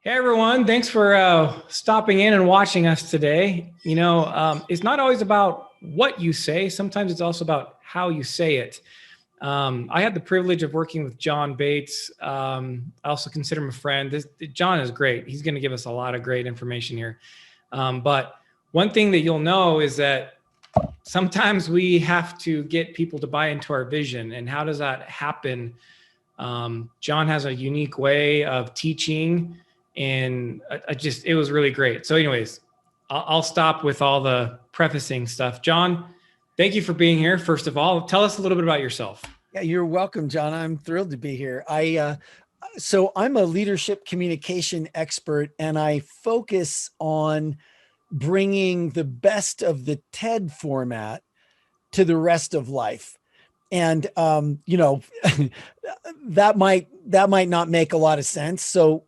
Hey everyone, thanks for stopping in and watching us today. It's not always about what you say, sometimes it's also about how you say it. I had the privilege of working with John Bates. I also consider him a friend. John is great. He's going to give us a lot of great information here. But one thing that you'll know is that sometimes we have to get people to buy into our vision. And how does that happen? John has a unique way of teaching, and it was really great. So anyways, I'll stop with all the prefacing stuff. John, thank you for being here. First of all, tell us a little bit about yourself. Yeah, you're welcome, John. I'm thrilled to be here. So I'm a leadership communication expert, and I focus on bringing the best of the TED format to the rest of life. And that might not make a lot of sense. So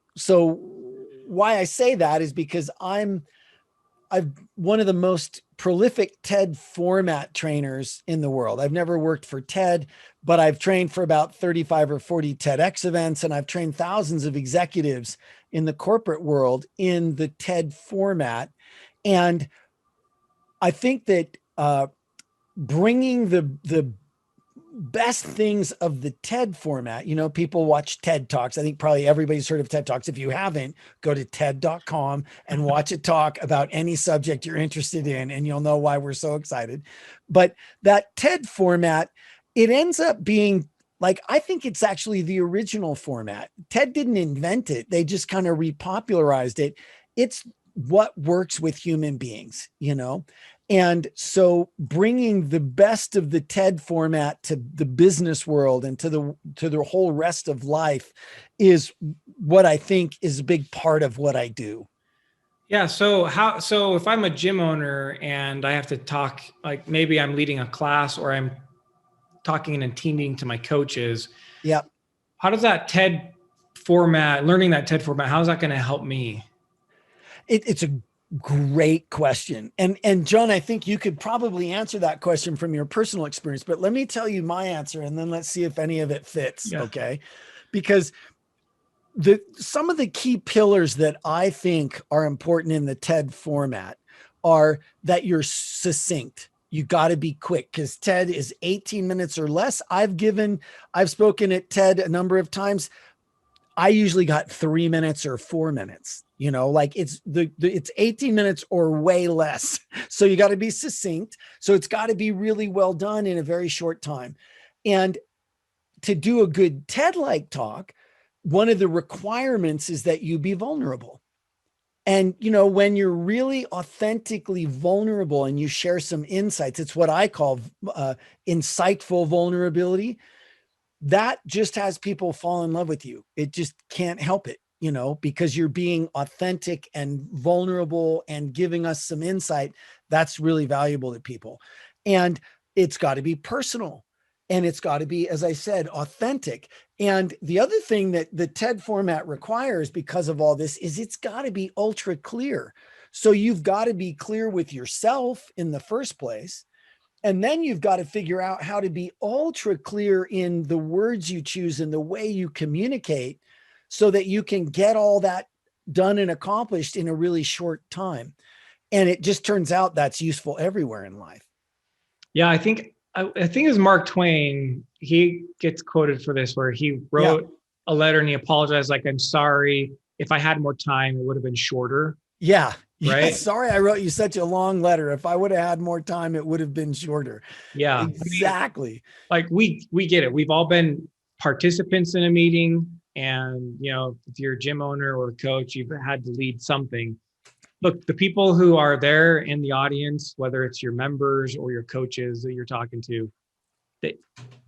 why I say that is because I'm one of the most prolific TED format trainers in the world. I've never worked for TED, but I've trained for about 35 or 40 TEDx events, and I've trained thousands of executives in the corporate world in the TED format. And I think that bringing the best things of the TED format, people watch TED Talks. I think probably everybody's heard of TED Talks. If you haven't, go to TED.com and watch a talk about any subject you're interested in, and you'll know why we're so excited. But that TED format, it ends up being I think it's actually the original format. TED didn't invent it. They just kind of repopularized it. It's what works with human beings, And so bringing the best of the TED format to the business world and to the whole rest of life is what I think is a big part of what I do. Yeah. So if I'm a gym owner and I have to talk, like maybe I'm leading a class or I'm talking in a team meeting to my coaches. Yeah. How does that TED format, learning that TED format, how's that going to help me? It's a great question. And John, I think you could probably answer that question from your personal experience, but let me tell you my answer and then let's see if any of it fits. Yeah. Okay. Because some of the key pillars that I think are important in the TED format are that you're succinct. You got to be quick because TED is 18 minutes or less. I've spoken at TED a number of times. I usually got 3 minutes or 4 minutes, it's 18 minutes or way less. So you got to be succinct. So it's got to be really well done in a very short time. And to do a good TED-like talk, one of the requirements is that you be vulnerable. And, when you're really authentically vulnerable and you share some insights, it's what I call insightful vulnerability. That just has people fall in love with you. It just can't help it, because you're being authentic and vulnerable and giving us some insight. That's really valuable to people. And it's got to be personal. And it's got to be, as I said, authentic. And the other thing that the TED format requires because of all this is it's got to be ultra clear. So you've got to be clear with yourself in the first place. And then you've got to figure out how to be ultra clear in the words you choose and the way you communicate so that you can get all that done and accomplished in a really short time. And it just turns out that's useful everywhere in life. Yeah, I think it was Mark Twain. He gets quoted for this, where he wrote a letter and he apologized, like, I'm sorry, if I had more time, it would have been shorter. Yeah. Right. Yeah, sorry, I wrote you such a long letter. If I would have had more time, it would have been shorter. Yeah, exactly. I mean, we get it. We've all been participants in a meeting, and if you're a gym owner or a coach, you've had to lead something. Look, the people who are there in the audience, whether it's your members or your coaches that you're talking to,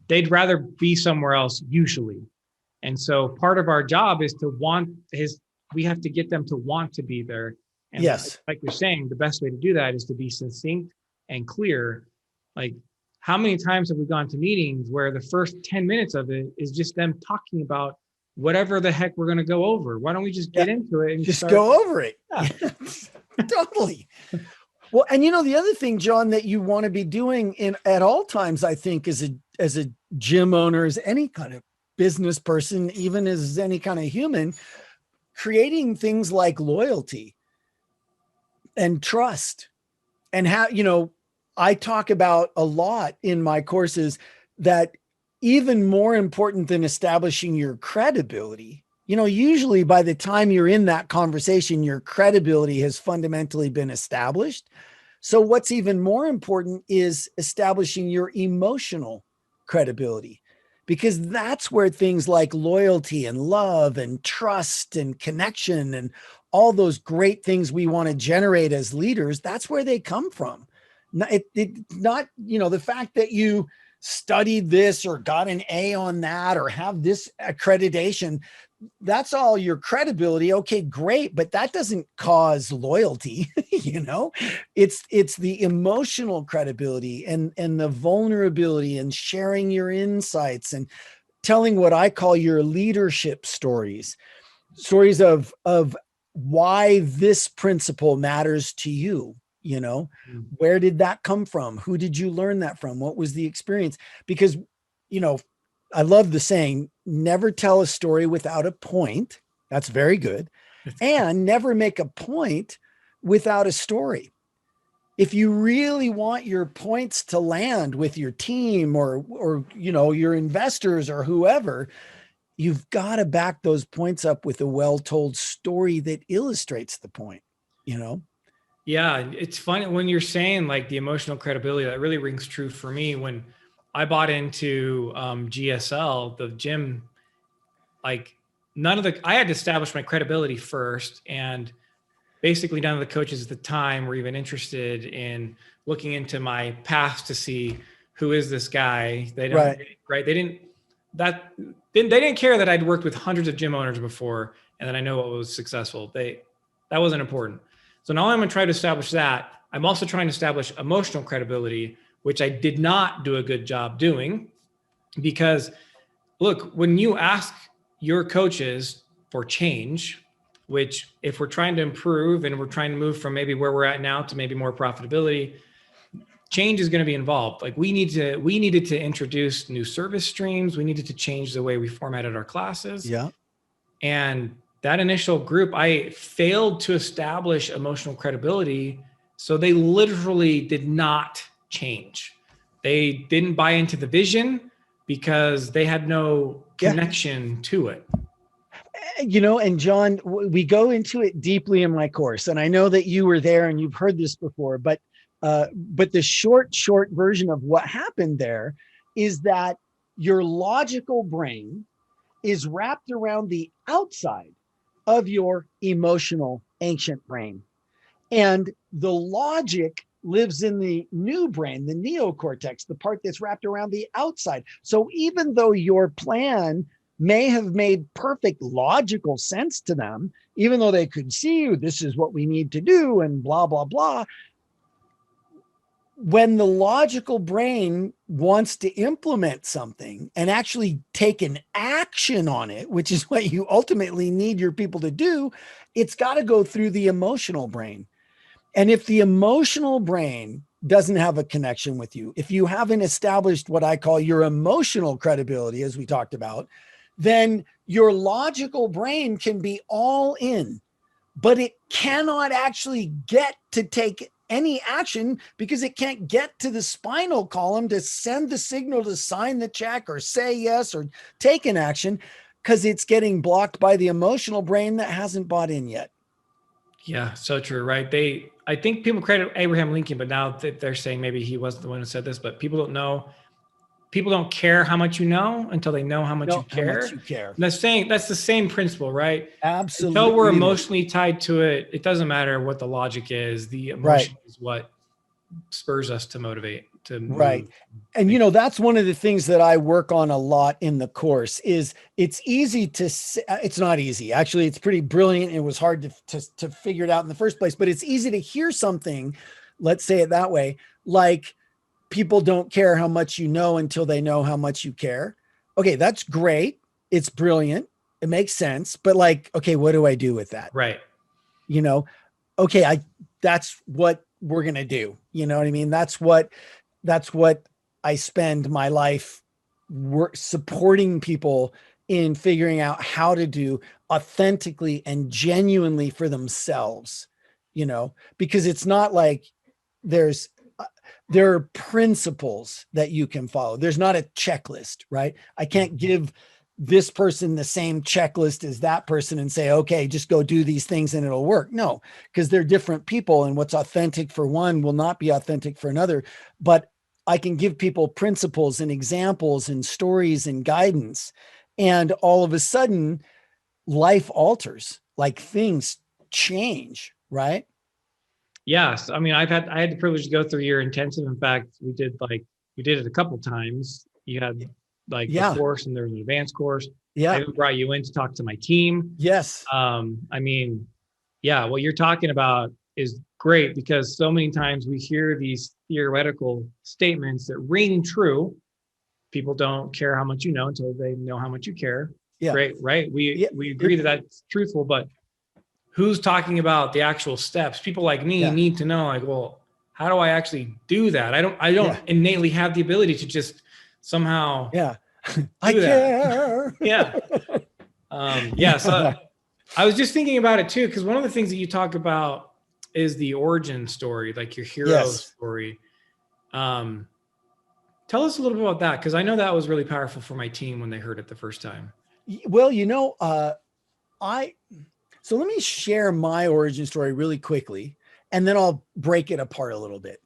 they'd rather be somewhere else usually. And so part of our job is we have to get them to want to be there. And yes, like you're saying, the best way to do that is to be succinct and clear. Like, how many times have we gone to meetings where the first 10 minutes of it is just them talking about whatever the heck we're going to go over? Why don't we just get into it and just go over it? Yeah. Totally. Well, and the other thing, John, that you want to be doing at all times, I think, as a gym owner, as any kind of business person, even as any kind of human, creating things like loyalty and trust, and how, you know, I talk about a lot in my courses that even more important than establishing your credibility, you know, usually by the time you're in that conversation, your credibility has fundamentally been established. So what's even more important is establishing your emotional credibility, because that's where things like loyalty and love and trust and connection and all those great things we want to generate as leaders, that's where they come from. Not, you know, the fact that you studied this or got an A on that or have this accreditation, that's all your credibility. Okay, great. But that doesn't cause loyalty. You know, it's the emotional credibility and the vulnerability and sharing your insights and telling what I call your leadership stories of why this principle matters to you. You know, where did that come from? Who did you learn that from? What was the experience? Because, you know, I love the saying, never tell a story without a point. That's very good. And never make a point without a story. If you really want your points to land with your team or, you know, your investors or whoever, you've got to back those points up with a well-told story that illustrates the point, you know? Yeah, it's funny when you're saying like the emotional credibility, that really rings true for me. When I bought into GSL, the gym, like I had to establish my credibility first. And basically none of the coaches at the time were even interested in looking into my past to see who is this guy. They don't, right. They didn't care that I'd worked with hundreds of gym owners before and that I know what was successful. That wasn't important. So now I'm going to try to establish that. I'm also trying to establish emotional credibility, which I did not do a good job doing, because look, when you ask your coaches for change, which if we're trying to improve and we're trying to move from maybe where we're at now to maybe more profitability, change is going to be involved. Like we needed to introduce new service streams. We needed to change the way we formatted our classes. Yeah. And that initial group, I failed to establish emotional credibility. So they literally did not change. They didn't buy into the vision because they had no connection to it. You know, and John, we go into it deeply in my course, and I know that you were there and you've heard this before, but the short version of what happened there is that your logical brain is wrapped around the outside of your emotional ancient brain. And the logic lives in the new brain, the neocortex, the part that's wrapped around the outside. So even though your plan may have made perfect logical sense to them, even though they could see this is what we need to do and blah, blah, blah, when the logical brain wants to implement something and actually take an action on it, which is what you ultimately need your people to do, it's got to go through the emotional brain. And if the emotional brain doesn't have a connection with you, if you haven't established what I call your emotional credibility, as we talked about, then your logical brain can be all in, but it cannot actually get to take any action because it can't get to the spinal column to send the signal to sign the check or say yes or take an action, because it's getting blocked by the emotional brain that hasn't bought in yet. Yeah, so true, right? I think people credit Abraham Lincoln, but now they're saying maybe he wasn't the one who said this, but people don't know. People don't care how much you know until they know how much you care. How much you care. And that's the same principle, right? Absolutely. Until we're emotionally tied to it, it doesn't matter what the logic is. The emotion is what spurs us to motivate, to move. Right. And, you know, that's one of the things that I work on a lot in the course is it's easy to say, it's not easy. Actually, it's pretty brilliant. It was hard to figure it out in the first place, but it's easy to hear something, let's say it that way, like people don't care how much you know until they know how much you care. Okay, that's great. It's brilliant. It makes sense. But like, okay, what do I do with that? Right. You know, okay, that's what we're going to do. You know what I mean? That's what I spend my life supporting people in figuring out how to do. authentically and genuinely for themselves, because it's not like there are principles that you can follow. There's not a checklist, right? I can't give this person the same checklist as that person and say, okay, just go do these things and it'll work. No, because they're different people, and what's authentic for one will not be authentic for another. But I can give people principles and examples and stories and guidance. And all of a sudden, life alters, like things change, right? Yes. I mean, I had the privilege to go through your intensive. In fact, we did it a couple times. You had like the course, and there was an advanced course. Yeah. I even brought you in to talk to my team. Yes. I mean, yeah, what you're talking about is great, because so many times we hear these theoretical statements that ring true. People don't care how much you know until they know how much you care. Yeah. Great, right? We agree that that's truthful, but who's talking about the actual steps? People like me need to know, like, well, how do I actually do that? I don't innately have the ability to just somehow I care. So I was just thinking about it too, because one of the things that you talk about is the origin story, like your hero story. Tell us a little bit about that, because I know that was really powerful for my team when they heard it the first time. Well, so let me share my origin story really quickly, and then I'll break it apart a little bit.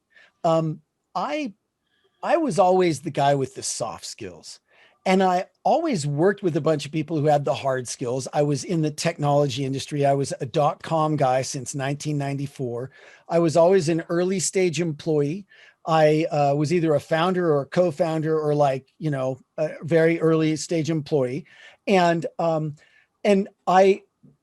I was always the guy with the soft skills, and I always worked with a bunch of people who had the hard skills. I was in the technology industry. I was a .com guy since 1994. I was always an early stage employee. I was either a founder or a co-founder, or a very early stage employee. And I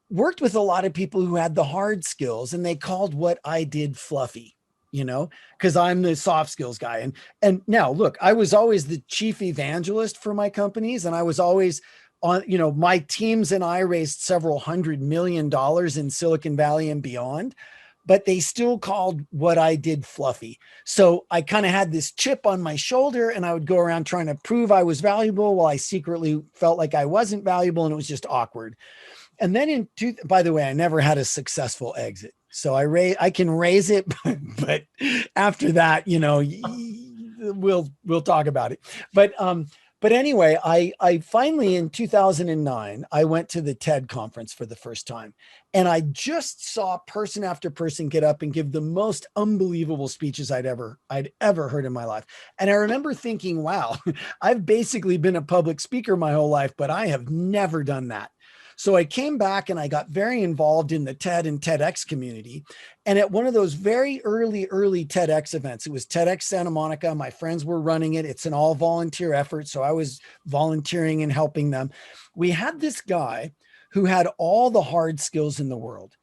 worked with a lot of people who had the hard skills, and they called what I did fluffy, because I'm the soft skills guy. And now look, I was always the chief evangelist for my companies. And I was always on, my teams and I raised several $100 million in Silicon Valley and beyond, but they still called what I did fluffy. So I kind of had this chip on my shoulder, and I would go around trying to prove I was valuable while I secretly felt like I wasn't valuable, and it was just awkward. And then by the way, I never had a successful exit. So I can raise it, but after that, we'll talk about it. But anyway, I finally, in 2009, I went to the TED conference for the first time, and I just saw person after person get up and give the most unbelievable speeches I'd ever heard in my life. And I remember thinking, wow, I've basically been a public speaker my whole life, but I have never done that. So I came back and I got very involved in the TED and TEDx community. And at one of those very early TEDx events, it was TEDx Santa Monica. My friends were running it. It's an all volunteer effort. So I was volunteering and helping them. We had this guy who had all the hard skills in the world.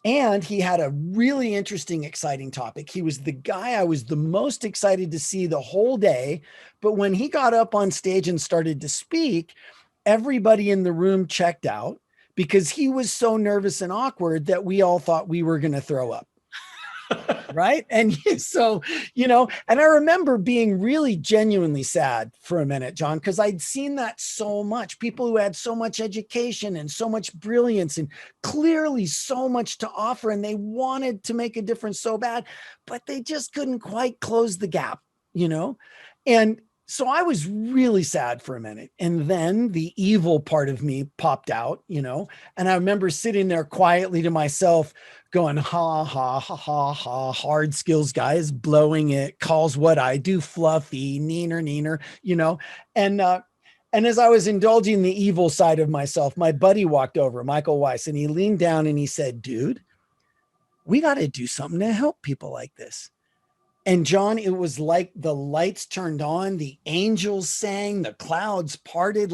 And he had a really interesting, exciting topic. He was the guy I was the most excited to see the whole day. But when he got up on stage and started to speak, everybody in the room checked out because he was so nervous and awkward that we all thought we were going to throw up. Right. And so, and I remember being really genuinely sad for a minute, John, because I'd seen that so much. People who had so much education and so much brilliance and clearly so much to offer, and they wanted to make a difference so bad, but they just couldn't quite close the gap, and so I was really sad for a minute. And then the evil part of me popped out, and I remember sitting there quietly to myself going, ha, ha, ha, ha, ha, hard skills guy is blowing it, calls what I do fluffy, neener, and as I was indulging the evil side of myself, my buddy walked over, Michael Weiss, and he leaned down and he said, dude, we got to do something to help people like this. And John, it was like the lights turned on, the angels sang, the clouds parted.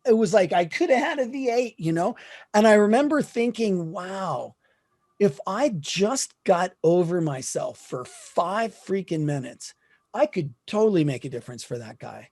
It was like I could have had a V8, And I remember thinking, wow, if I just got over myself for 5 freaking minutes, I could totally make a difference for that guy.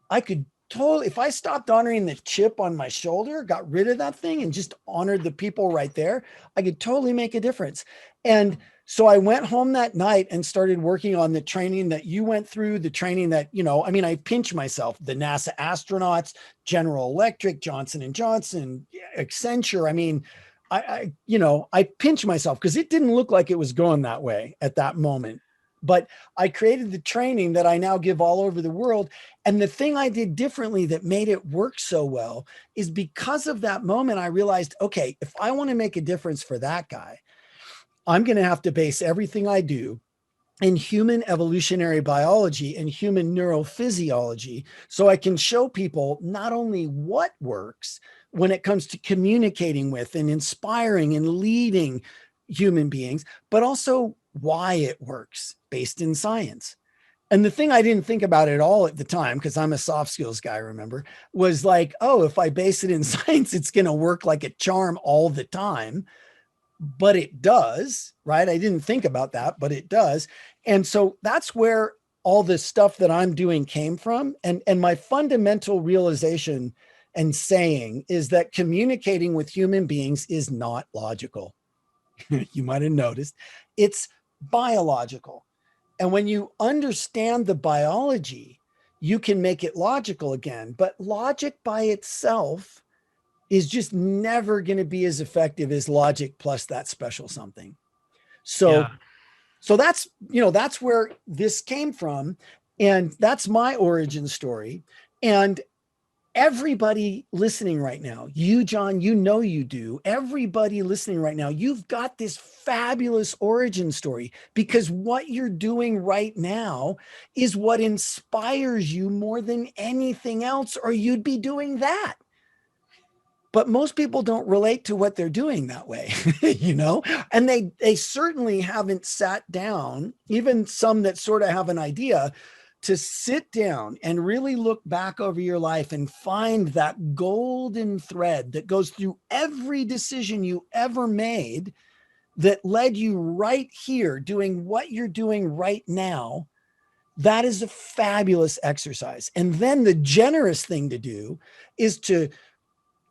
I could totally, if I stopped honoring the chip on my shoulder, got rid of that thing and just honored the people right there, I could totally make a difference. And So I went home that night and started working on the training that you went through, the training that, I mean, I pinch myself, the NASA astronauts, General Electric, Johnson and Johnson, Accenture. I mean, I pinch myself because it didn't look like it was going that way at that moment. But I created the training that I now give all over the world. And the thing I did differently that made it work so well is because of that moment, I realized, okay, if I want to make a difference for that guy, I'm going to have to base everything I do in human evolutionary biology and human neurophysiology so I can show people not only what works when it comes to communicating with and inspiring and leading human beings, but also why it works based in science. And the thing I didn't think about at all at the time, because I'm a soft skills guy, remember, was like, oh, if I base it in science, it's going to work like a charm all the time. But it does, right? I didn't think about that, but it does. And so that's where all this stuff that I'm doing came from. And my fundamental realization and saying is that communicating with human beings is not logical. You might have noticed it's biological. And when you understand the biology, you can make it logical again. But logic by itself is just never going to be as effective as logic plus that special something. So, Yeah. so that's where this came from. And that's my origin story. And everybody listening right now, you, John, you do, everybody listening right now, you've got this fabulous origin story because what you're doing right now is what inspires you more than anything else, or you'd be doing that. But most people don't relate to what they're doing that way, and they certainly haven't sat down, even some that sort of have an idea, to sit down and really look back over your life and find that golden thread that goes through every decision you ever made that led you right here doing what you're doing right now. That is a fabulous exercise. And then the generous thing to do is to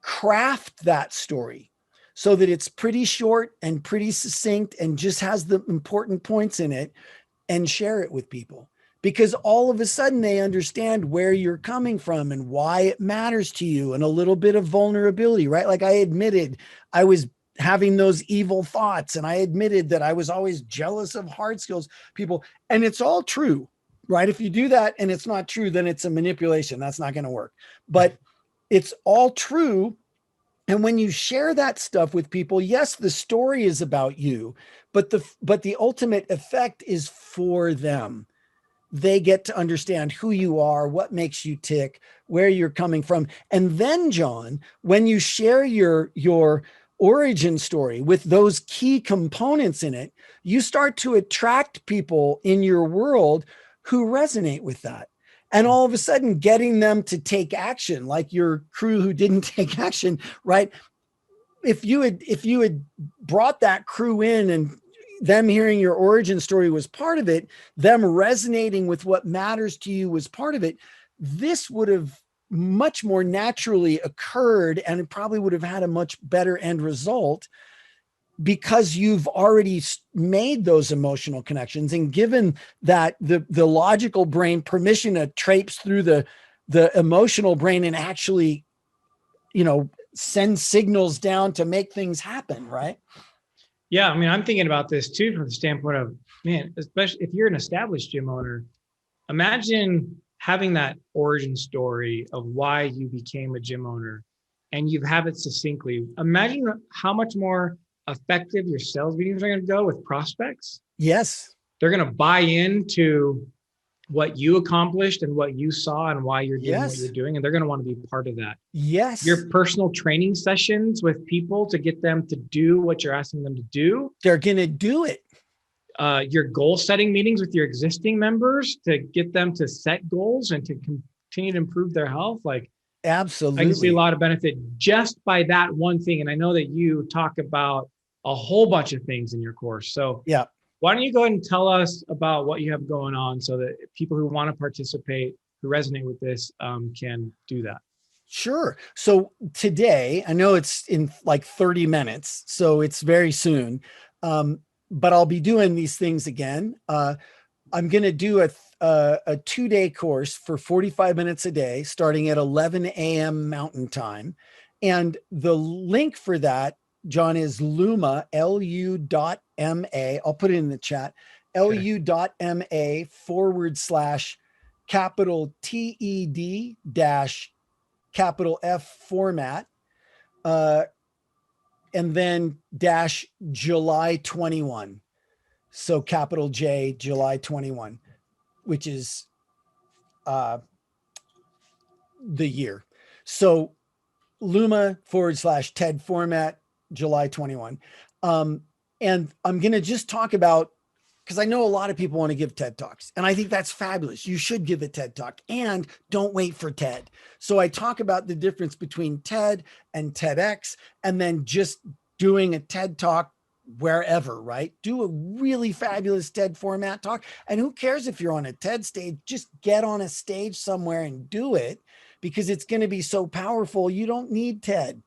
craft that story so that it's pretty short and pretty succinct and just has the important points in it, and share it with people, because all of a sudden they understand where you're coming from and why it matters to you, and a little bit of vulnerability, right? Like I admitted I was having those evil thoughts, and I admitted that I was always jealous of hard skills people, and it's all true, right? If you do that and it's not true, then it's a manipulation. That's not going to work. But it's all true. And when you share that stuff with people, yes, the story is about you, but the ultimate effect is for them. They get to understand who you are, what makes you tick, where you're coming from. And then, John, when you share your origin story with those key components in it, you start to attract people in your world who resonate with that. And all of a sudden getting them to take action, like your crew who didn't take action, right? If you had brought that crew in and them hearing your origin story was part of it, them resonating with what matters to you was part of it, this would have much more naturally occurred, and it probably would have had a much better end result, because you've already made those emotional connections and given that the logical brain permission to traipse through the emotional brain and actually, send signals down to make things happen, right? Yeah. I mean, I'm thinking about this too from the standpoint of, man, especially if you're an established gym owner, imagine having that origin story of why you became a gym owner and you have it succinctly. Imagine how much more effective your sales meetings are going to go with prospects. Yes. They're going to buy into what you accomplished and what you saw and why you're doing what you're doing. And they're going to want to be part of that. Yes. Your personal training sessions with people to get them to do what you're asking them to do. They're going to do it. Your goal setting meetings with your existing members to get them to set goals and to continue to improve their health. Like, absolutely, I can see a lot of benefit just by that one thing. And I know that you talk about a whole bunch of things in your course. So yeah, why don't you go ahead and tell us about what you have going on so that people who want to participate, who resonate with this, can do that? Sure. So today, I know it's in like 30 minutes, so it's very soon. but I'll be doing these things again. I'm going to do a 2-day course for 45 minutes a day, starting at 11 a.m. Mountain Time. And the link for that, John, is Luma, LU.MA. I'll put it in the chat, LU.MA / capital TED dash capital F format. And then dash July 21. So capital J, July 21, which is the year. So Luma / TED format, July 21. And I'm going to just talk about, because I know a lot of people want to give TED Talks, and I think that's fabulous. You should give a TED Talk, and don't wait for TED. So I talk about the difference between TED and TEDx, and then just doing a TED Talk wherever, right? Do a really fabulous TED format talk. And who cares if you're on a TED stage, just get on a stage somewhere and do it, because it's going to be so powerful. You don't need TED.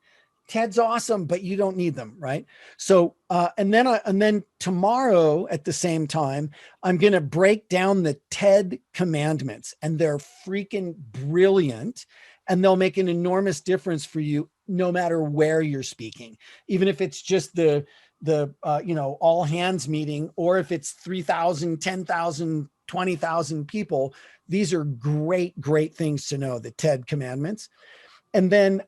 TED's awesome, but you don't need them, right? So, and then tomorrow at the same time, I'm going to break down the TED commandments, and they're freaking brilliant, and they'll make an enormous difference for you no matter where you're speaking, even if it's just the all hands meeting, or if it's 3,000, 10,000, 20,000 people. These are great things to know, the TED commandments. And then,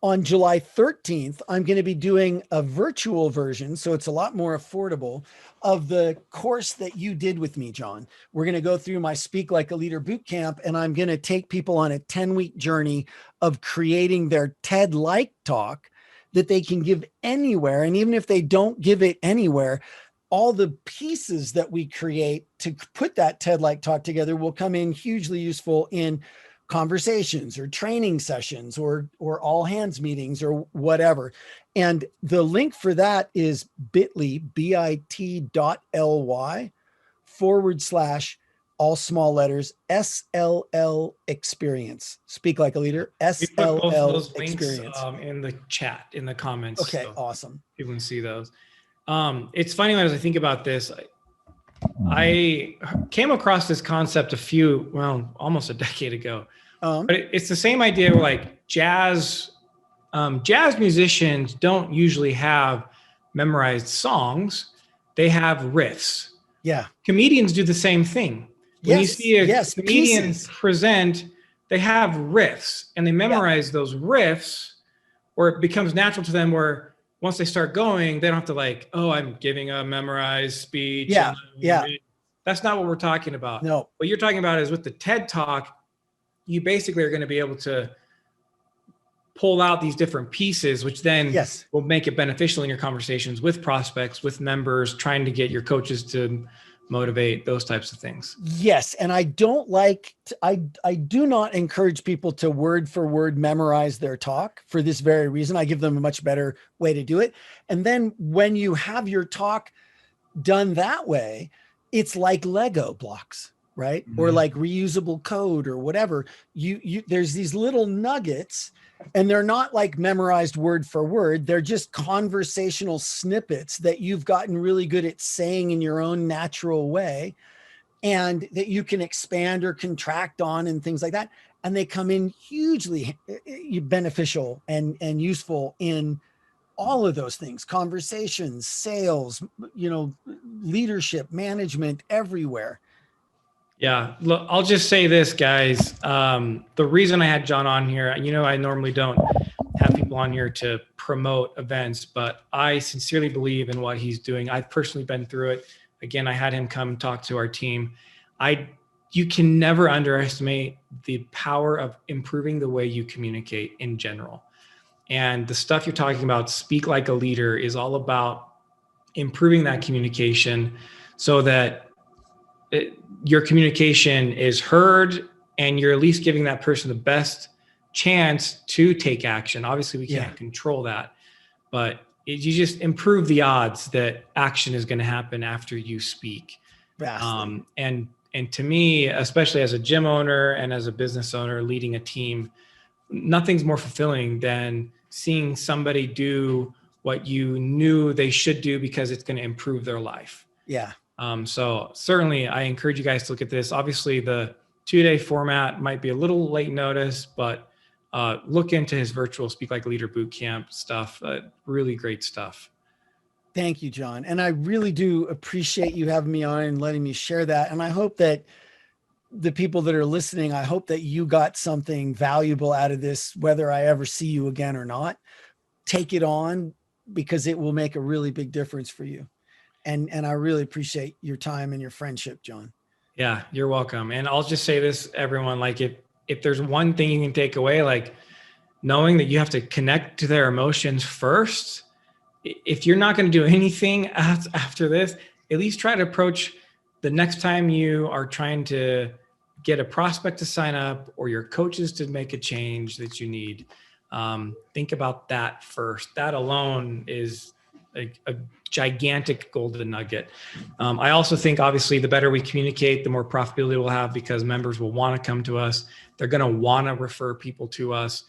on July 13th, I'm going to be doing a virtual version, so it's a lot more affordable, of the course that you did with me, John. We're going to go through my Speak Like a Leader bootcamp, and I'm going to take people on a 10-week journey of creating their TED-like talk that they can give anywhere. And even if they don't give it anywhere, all the pieces that we create to put that TED-like talk together will come in hugely useful in conversations or training sessions or all hands meetings or whatever. And the link for that is bit.ly, bit.ly / all small letters, SLL experience. Speak Like a Leader, We put both of those SLL links experience. in the chat, in the comments. Okay, so awesome. people can see those. It's funny, as I think about this, I came across this concept almost a decade ago. But it's the same idea where, like, jazz musicians don't usually have memorized songs. They have riffs. Yeah. Comedians do the same thing. When you see a comedian present, they have riffs, and they memorize those riffs, or it becomes natural to them, where once they start going, they don't have to, like, oh, I'm giving a memorized speech. Yeah. That's not what we're talking about. No. What you're talking about is with the TED Talk, you basically are going to be able to pull out these different pieces, which then will make it beneficial in your conversations with prospects, with members, trying to get your coaches to motivate, those types of things. Yes. And I don't I do not encourage people to word for word memorize their talk for this very reason. I give them a much better way to do it. And then when you have your talk done that way, it's like Lego blocks, right? Mm-hmm. Or like reusable code or whatever. There's these little nuggets, and they're not like memorized word for word. They're just conversational snippets that you've gotten really good at saying in your own natural way, and that you can expand or contract on and things like that. And they come in hugely beneficial and useful in all of those things: conversations, sales, leadership, management, everywhere. Yeah. Look, I'll just say this, guys. The reason I had John on here, I normally don't have people on here to promote events, but I sincerely believe in what he's doing. I've personally been through it. Again, I had him come talk to our team. You can never underestimate the power of improving the way you communicate in general. And the stuff you're talking about, Speak Like a Leader, is all about improving that communication so that your communication is heard, and you're at least giving that person the best chance to take action. Obviously, we can't control that, but you just improve the odds that action is going to happen after you speak. And to me, especially as a gym owner and as a business owner leading a team, nothing's more fulfilling than seeing somebody do what you knew they should do because it's going to improve their life. Yeah. So certainly I encourage you guys to look at this. Obviously the 2-day format might be a little late notice, but look into his virtual Speak Like a Leader bootcamp stuff. Really great stuff. Thank you, John. And I really do appreciate you having me on and letting me share that. And I hope that the people that are listening, I hope that you got something valuable out of this, whether I ever see you again or not. Take it on, because it will make a really big difference for you. And I really appreciate your time and your friendship, John. Yeah, you're welcome. And I'll just say this, everyone, like if there's one thing you can take away, like knowing that you have to connect to their emotions first. If you're not going to do anything after this, at least try to approach the next time you are trying to get a prospect to sign up or your coaches to make a change that you need. Think about that first. That alone is a gigantic golden nugget. I also think obviously the better we communicate, the more profitability we'll have, because members will want to come to us. They're going to want to refer people to us.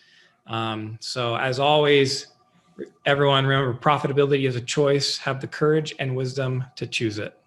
So as always, everyone, remember, profitability is a choice. Have the courage and wisdom to choose it.